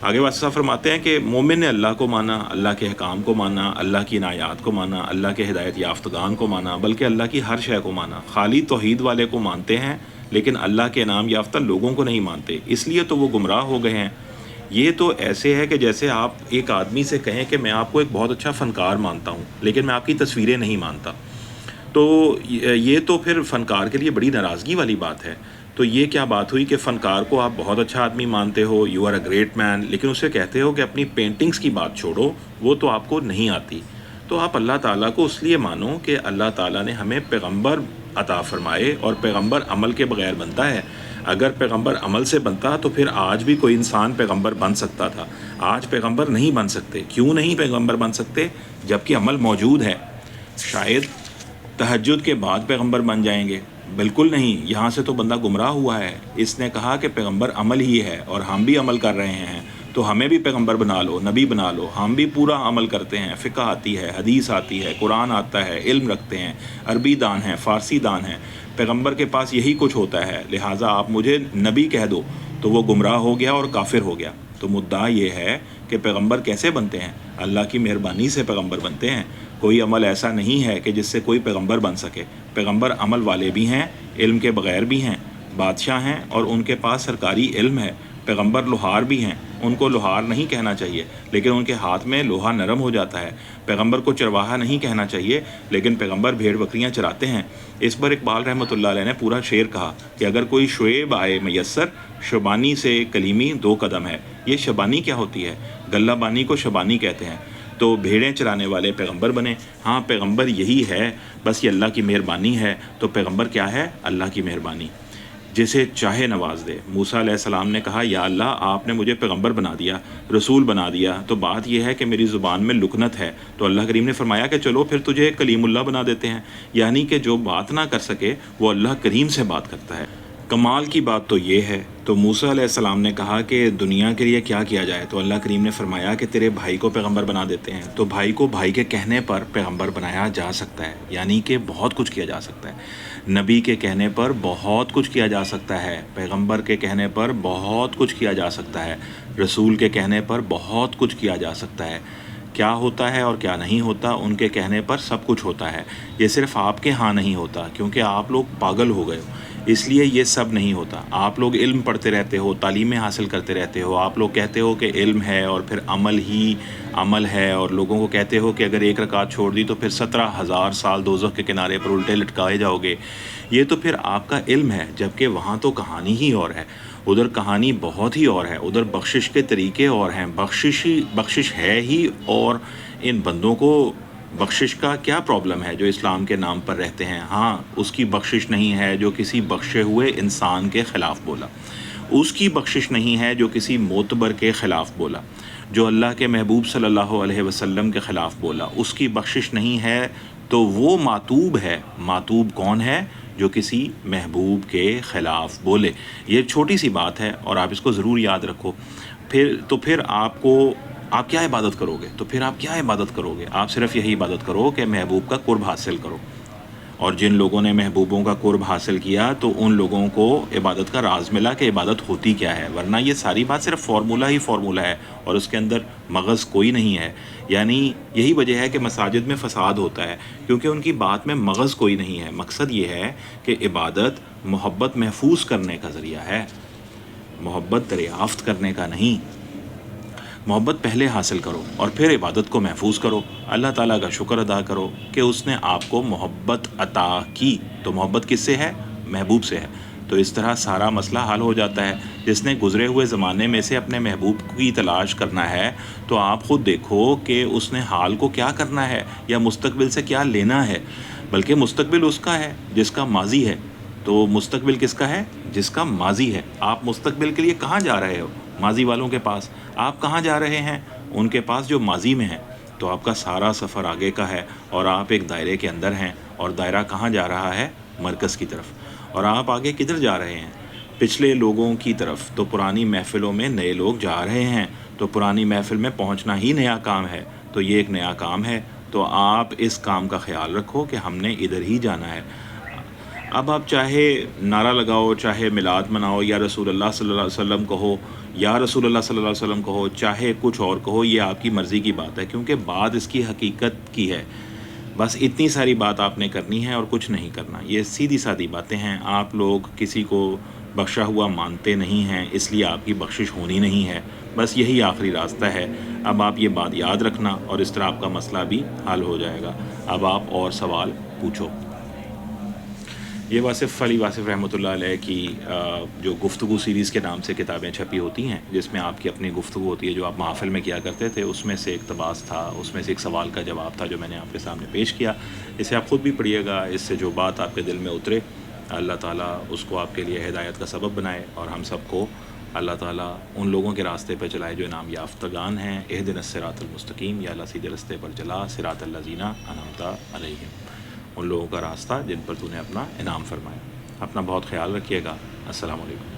آگے واسطہ صاحب فرماتے ہیں کہ مومن نے اللہ کو مانا، اللہ کے احکام کو مانا، اللہ کی عنایات کو مانا، اللہ کے ہدایت یافتگان کو مانا، بلکہ اللہ کی ہر شے کو مانا۔ خالی توحید والے کو مانتے ہیں لیکن اللہ کے انعام یافتہ لوگوں کو نہیں مانتے، اس لیے تو وہ گمراہ ہو گئے ہیں۔ یہ تو ایسے ہے کہ جیسے آپ ایک آدمی سے کہیں کہ میں آپ کو ایک بہت اچھا فنکار مانتا ہوں لیکن میں آپ کی تصویریں نہیں مانتا، تو یہ تو پھر فنکار کے لیے بڑی ناراضگی والی بات ہے۔ تو یہ کیا بات ہوئی کہ فنکار کو آپ بہت اچھا آدمی مانتے ہو، you are a great man, لیکن اسے کہتے ہو کہ اپنی پینٹنگز کی بات چھوڑو، وہ تو آپ کو نہیں آتی۔ تو آپ اللہ تعالیٰ کو اس لیے مانو کہ اللہ تعالیٰ نے ہمیں پیغمبر عطا فرمائے، اور پیغمبر عمل کے بغیر بنتا ہے۔ اگر پیغمبر عمل سے بنتا تو پھر آج بھی کوئی انسان پیغمبر بن سکتا تھا۔ آج پیغمبر نہیں بن سکتے۔ کیوں نہیں پیغمبر بن سکتے؟ جبکہ عمل موجود ہے۔ شاید تہجد کے بعد پیغمبر بن جائیں گے، بالکل نہیں۔ یہاں سے تو بندہ گمراہ ہوا ہے۔ اس نے کہا کہ پیغمبر عمل ہی ہے اور ہم بھی عمل کر رہے ہیں، تو ہمیں بھی پیغمبر بنا لو، نبی بنا لو۔ ہم بھی پورا عمل کرتے ہیں، فقہ آتی ہے، حدیث آتی ہے، قرآن آتا ہے، علم رکھتے ہیں، عربی دان ہیں، فارسی دان ہیں۔ پیغمبر کے پاس یہی کچھ ہوتا ہے، لہٰذا آپ مجھے نبی کہہ دو تو وہ گمراہ ہو گیا اور کافر ہو گیا۔ تو مدعا یہ ہے کہ پیغمبر کیسے بنتے ہیں؟ اللہ کی مہربانی سے پیغمبر بنتے ہیں۔ کوئی عمل ایسا نہیں ہے کہ جس سے کوئی پیغمبر بن سکے۔ پیغمبر عمل والے بھی ہیں، علم کے بغیر بھی ہیں، بادشاہ ہیں اور ان کے پاس سرکاری علم ہے۔ پیغمبر لوہار بھی ہیں، ان کو لوہار نہیں کہنا چاہیے لیکن ان کے ہاتھ میں لوہا نرم ہو جاتا ہے۔ پیغمبر کو چرواہا نہیں کہنا چاہیے لیکن پیغمبر بھیڑ بکریاں چراتے ہیں۔ اس پر اقبال رحمۃ اللہ علیہ نے پورا شعر کہا کہ اگر کوئی شعیب آئے میسر، شبانی سے کلیمی 2 قدم ہے۔ یہ شبانی کیا ہوتی ہے؟ گلہ بانی کو شبانی کہتے ہیں۔ تو بھیڑیں چرانے والے پیغمبر بنے۔ ہاں پیغمبر یہی ہے، بس یہ اللہ کی مہربانی ہے۔ تو پیغمبر کیا ہے؟ اللہ کی مہربانی، جسے چاہے نواز دے۔ موسیٰ علیہ السلام نے کہا یا اللہ آپ نے مجھے پیغمبر بنا دیا، رسول بنا دیا، تو بات یہ ہے کہ میری زبان میں لکنت ہے۔ تو اللہ کریم نے فرمایا کہ چلو پھر تجھے کلیم اللہ بنا دیتے ہیں، یعنی کہ جو بات نہ کر سکے وہ اللہ کریم سے بات کرتا ہے۔ کمال کی بات تو یہ ہے۔ تو موسیٰ علیہ السلام نے کہا کہ دنیا کے لیے کیا کیا جائے؟ تو اللہ کریم نے فرمایا کہ تیرے بھائی کو پیغمبر بنا دیتے ہیں۔ تو بھائی کو بھائی کے کہنے پر پیغمبر بنایا جا سکتا ہے، یعنی کہ بہت کچھ کیا جا سکتا ہے۔ نبی کے کہنے پر بہت کچھ کیا جا سکتا ہے، پیغمبر کے کہنے پر بہت کچھ کیا جا سکتا ہے، رسول کے کہنے پر بہت کچھ کیا جا سکتا ہے۔ کیا ہوتا ہے اور کیا نہیں ہوتا، ان کے کہنے پر سب کچھ ہوتا ہے۔ یہ صرف آپ کے ہاں نہیں ہوتا کیونکہ آپ لوگ پاگل ہو گئے ہو، اس لیے یہ سب نہیں ہوتا۔ آپ لوگ علم پڑھتے رہتے ہو، تعلیمیں حاصل کرتے رہتے ہو، آپ لوگ کہتے ہو کہ علم ہے اور پھر عمل ہی عمل ہے، اور لوگوں کو کہتے ہو کہ اگر 1 رکعت چھوڑ دی تو پھر 17,000 سال دوزخ کے کنارے پر الٹے لٹکائے جاؤ گے۔ یہ تو پھر آپ کا علم ہے، جبکہ وہاں تو کہانی ہی اور ہے، ادھر کہانی بہت ہی اور ہے، ادھر بخشش کے طریقے اور ہیں، بخشش ہے ہی، اور ان بندوں کو بخشش کا کیا پرابلم ہے جو اسلام کے نام پر رہتے ہیں؟ ہاں اس کی بخشش نہیں ہے جو کسی بخشے ہوئے انسان کے خلاف بولا، اس کی بخشش نہیں ہے جو کسی معتبر کے خلاف بولا، جو اللہ کے محبوب صلی اللہ علیہ وسلم کے خلاف بولا، اس کی بخشش نہیں ہے۔ تو وہ معتوب ہے۔ معتوب کون ہے؟ جو کسی محبوب کے خلاف بولے۔ یہ چھوٹی سی بات ہے اور آپ اس کو ضرور یاد رکھو۔ پھر آپ کیا عبادت کرو گے؟ تو پھر آپ کیا عبادت کرو گے؟ آپ صرف یہی عبادت کرو کہ محبوب کا قرب حاصل کرو، اور جن لوگوں نے محبوبوں کا قرب حاصل کیا تو ان لوگوں کو عبادت کا راز ملا کہ عبادت ہوتی کیا ہے، ورنہ یہ ساری بات صرف فارمولہ ہے اور اس کے اندر مغز کوئی نہیں ہے۔ یعنی یہی وجہ ہے کہ مساجد میں فساد ہوتا ہے، کیونکہ ان کی بات میں مغز کوئی نہیں ہے۔ مقصد یہ ہے کہ عبادت محبت محفوظ کرنے کا ذریعہ ہے، محبت دریافت کرنے کا نہیں۔ محبت پہلے حاصل کرو اور پھر عبادت کو محفوظ کرو، اللہ تعالیٰ کا شکر ادا کرو کہ اس نے آپ کو محبت عطا کی۔ تو محبت کس سے ہے؟ محبوب سے ہے۔ تو اس طرح سارا مسئلہ حل ہو جاتا ہے۔ جس نے گزرے ہوئے زمانے میں سے اپنے محبوب کی تلاش کرنا ہے تو آپ خود دیکھو کہ اس نے حال کو کیا کرنا ہے یا مستقبل سے کیا لینا ہے، بلکہ مستقبل اس کا ہے جس کا ماضی ہے۔ تو مستقبل کس کا ہے؟ جس کا ماضی ہے۔ آپ مستقبل کے لیے کہاں جا رہے ہو؟ ماضی والوں کے پاس۔ آپ کہاں جا رہے ہیں؟ ان کے پاس جو ماضی میں ہیں۔ تو آپ کا سارا سفر آگے کا ہے اور آپ ایک دائرے کے اندر ہیں، اور دائرہ کہاں جا رہا ہے؟ مرکز کی طرف۔ اور آپ آگے کدھر جا رہے ہیں؟ پچھلے لوگوں کی طرف۔ تو پرانی محفلوں میں نئے لوگ جا رہے ہیں، تو پرانی محفل میں پہنچنا ہی نیا کام ہے۔ تو یہ ایک نیا کام ہے، تو آپ اس کام کا خیال رکھو کہ ہم نے ادھر ہی جانا ہے۔ اب آپ چاہے نعرہ لگاؤ، چاہے میلاد مناؤ، یا رسول اللہ صلی اللہ علیہ وسلم کہو، یا رسول اللہ صلی اللہ علیہ وسلم کہو، چاہے کچھ اور کہو، یہ آپ کی مرضی کی بات ہے، کیونکہ بات اس کی حقیقت کی ہے. بس اتنی ساری بات آپ نے کرنی ہے اور کچھ نہیں کرنا. یہ سیدھی سادی باتیں ہیں. آپ لوگ کسی کو بخشا ہوا مانتے نہیں ہیں، اس لیے آپ کی بخشش ہونی نہیں ہے. بس یہی آخری راستہ ہے. اب آپ یہ بات یاد رکھنا، اور اس طرح آپ کا مسئلہ بھی حل ہو جائے گا. اب آپ اور سوال پوچھو. یہ واصف علی واصف رحمۃ اللہ علیہ کی جو گفتگو سیریز کے نام سے کتابیں چھپی ہوتی ہیں، جس میں آپ کی اپنی گفتگو ہوتی ہے جو آپ محافل میں کیا کرتے تھے، اس میں سے ایک اقتباس تھا، اس میں سے ایک سوال کا جواب تھا جو میں نے آپ کے سامنے پیش کیا. اسے آپ خود بھی پڑھیے گا. اس سے جو بات آپ کے دل میں اترے، اللہ تعالیٰ اس کو آپ کے لیے ہدایت کا سبب بنائے، اور ہم سب کو اللہ تعالیٰ ان لوگوں کے راستے پہ چلائے جو انعام یافتگان ہیں. اہدنا الصراط المستقیم، یا اللہ سیدھے راستے پر چلا، صراط الذین انعمت علیہم، ان لوگوں کا راستہ جن پر تو نے اپنا انعام فرمایا. اپنا بہت خیال رکھیے گا. السلام علیکم.